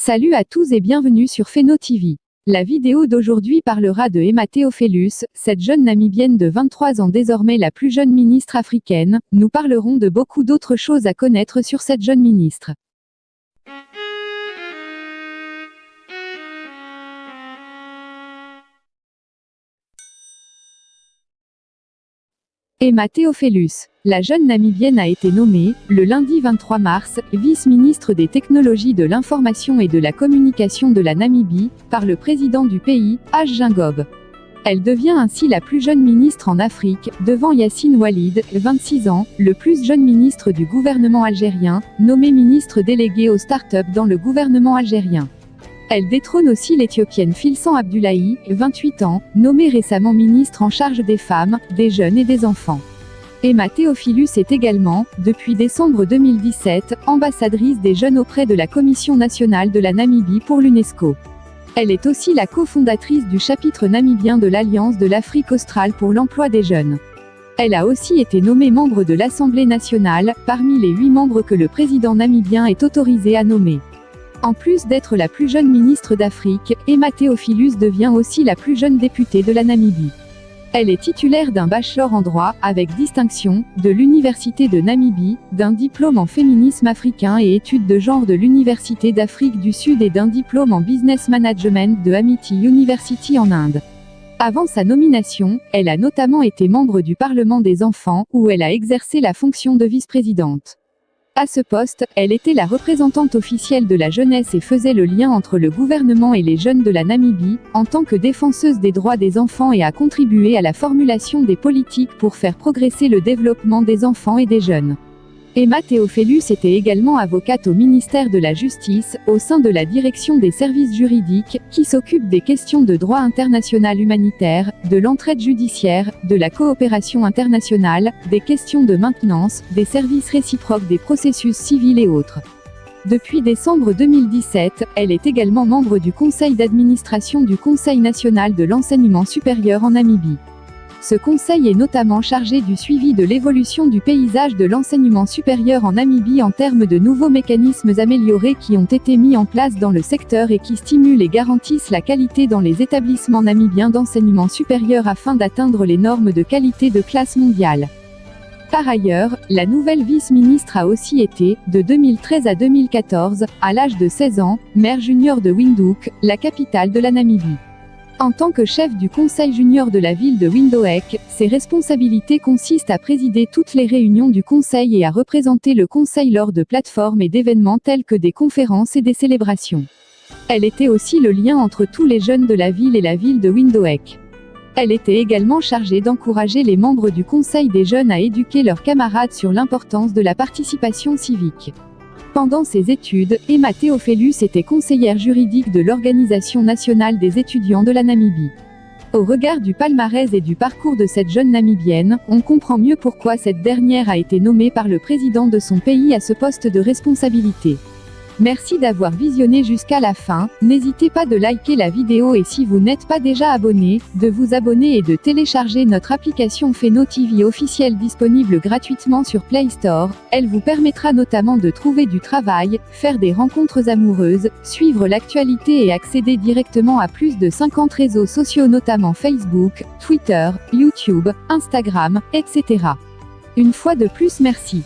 Salut à tous et bienvenue sur Phéno TV. La vidéo d'aujourd'hui parlera de Emma Theophilus, cette jeune Namibienne de 23 ans désormais la plus jeune ministre africaine. Nous parlerons de beaucoup d'autres choses à connaître sur cette jeune ministre. Emma Theophilus. La jeune Namibienne a été nommée, le lundi 23 mars, vice-ministre des technologies de l'information et de la communication de la Namibie, par le président du pays, H. Geingob. Elle devient ainsi la plus jeune ministre en Afrique, devant Yassine Oualid, 26 ans, le plus jeune ministre du gouvernement algérien, nommé ministre délégué aux start-up dans le gouvernement algérien. Elle détrône aussi l'Éthiopienne Filsan Abdullahi, 28 ans, nommée récemment ministre en charge des femmes, des jeunes et des enfants. Emma Theophilus est également, depuis décembre 2017, ambassadrice des jeunes auprès de la Commission nationale de la Namibie pour l'UNESCO. Elle est aussi la cofondatrice du chapitre namibien de l'Alliance de l'Afrique australe pour l'emploi des jeunes. Elle a aussi été nommée membre de l'Assemblée nationale, parmi les 8 membres que le président namibien est autorisé à nommer. En plus d'être la plus jeune ministre d'Afrique, Emma Theophilus devient aussi la plus jeune députée de la Namibie. Elle est titulaire d'un bachelor en droit, avec distinction, de l'Université de Namibie, d'un diplôme en féminisme africain et études de genre de l'Université d'Afrique du Sud et d'un diplôme en business management de Amity University en Inde. Avant sa nomination, elle a notamment été membre du Parlement des enfants, où elle a exercé la fonction de vice-présidente. À ce poste, elle était la représentante officielle de la jeunesse et faisait le lien entre le gouvernement et les jeunes de la Namibie, en tant que défenseuse des droits des enfants et a contribué à la formulation des politiques pour faire progresser le développement des enfants et des jeunes. Emma Theophilus était également avocate au ministère de la Justice, au sein de la direction des services juridiques, qui s'occupe des questions de droit international humanitaire, de l'entraide judiciaire, de la coopération internationale, des questions de maintenance, des services réciproques des processus civils et autres. Depuis décembre 2017, elle est également membre du conseil d'administration du Conseil national de l'enseignement supérieur en Namibie. Ce conseil est notamment chargé du suivi de l'évolution du paysage de l'enseignement supérieur en Namibie en termes de nouveaux mécanismes améliorés qui ont été mis en place dans le secteur et qui stimulent et garantissent la qualité dans les établissements namibiens d'enseignement supérieur afin d'atteindre les normes de qualité de classe mondiale. Par ailleurs, la nouvelle vice-ministre a aussi été, de 2013 à 2014, à l'âge de 16 ans, maire junior de Windhoek, la capitale de la Namibie. En tant que chef du conseil junior de la ville de Windhoek, ses responsabilités consistent à présider toutes les réunions du conseil et à représenter le conseil lors de plateformes et d'événements tels que des conférences et des célébrations. Elle était aussi le lien entre tous les jeunes de la ville et la ville de Windhoek. Elle était également chargée d'encourager les membres du conseil des jeunes à éduquer leurs camarades sur l'importance de la participation civique. Pendant ses études, Emma Theophilus était conseillère juridique de l'Organisation nationale des étudiants de la Namibie. Au regard du palmarès et du parcours de cette jeune Namibienne, on comprend mieux pourquoi cette dernière a été nommée par le président de son pays à ce poste de responsabilité. Merci d'avoir visionné jusqu'à la fin, n'hésitez pas de liker la vidéo et si vous n'êtes pas déjà abonné, de vous abonner et de télécharger notre application Phéno TV officielle disponible gratuitement sur Play Store. Elle vous permettra notamment de trouver du travail, faire des rencontres amoureuses, suivre l'actualité et accéder directement à plus de 50 réseaux sociaux notamment Facebook, Twitter, YouTube, Instagram, etc. Une fois de plus merci.